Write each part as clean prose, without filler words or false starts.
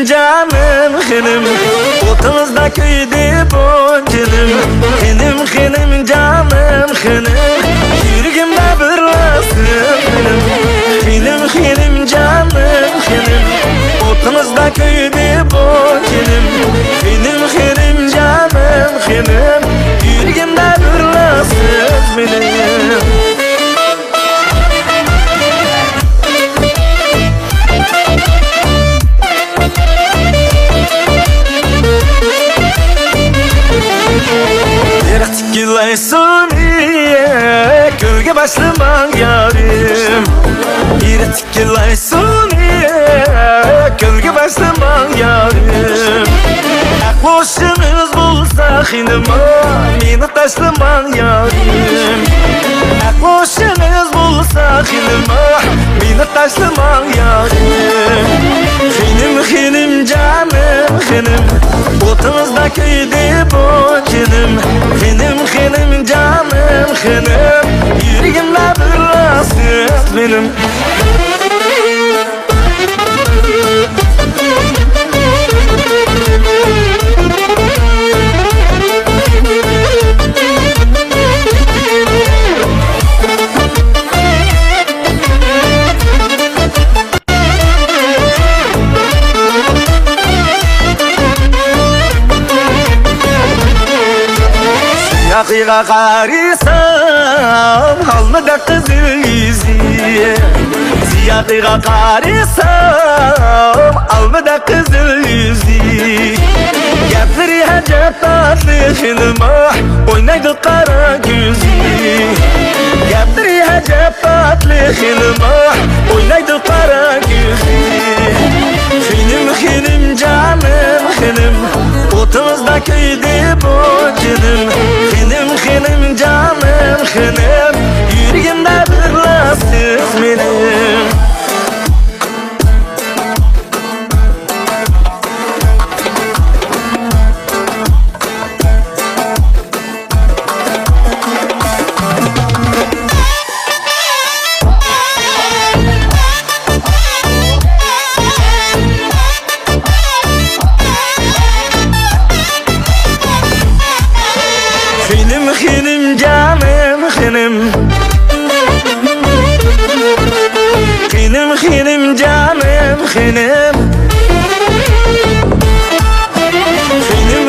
canım xenim Otağızda köyde bu canım Xenim canım xenim Yürgümde birlasın Xenim canım xenim Otağızda köyde bu canım Xenim canım xenim Yürgümde birlasın benim Tikkilaysun iye Gölge başlaman yarim Bir tikkilaysun iye Gölge başlaman yarim Akboşunuz bulsa xinima Meni taşlaman yarim Akboşunuz bulsa xinima Meni taşlaman yarim Xenim canım xenim Otağızda köyde bu canım Xenim canım xenim Yürgümde birlasız benim Yakıya karısam Almadı kızıl yüzü Ziyadıya karısam Almadı kızıl yüzü Gepleri hacep tatlı xilma Oynaydı kara gözü Gepleri hacep tatlı xilma Oynaydı kara gözü Xenim canım xenim Otağızda köyde bu canım Xenim canım xenim Yürgümde birlasız benim Xenim canım xenim Xenim canım xenim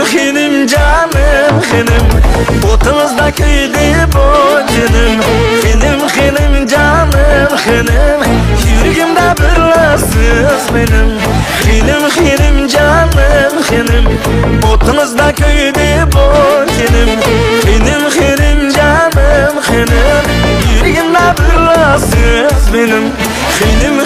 Xenim canım xenim Otağızda köyde bu canım Xenim canım xenim Yürgümde birlasız benim Xenim canım xenim Otağızda köyde bu canım Xenim canım xenim Yürgümde birlasız benim Xenim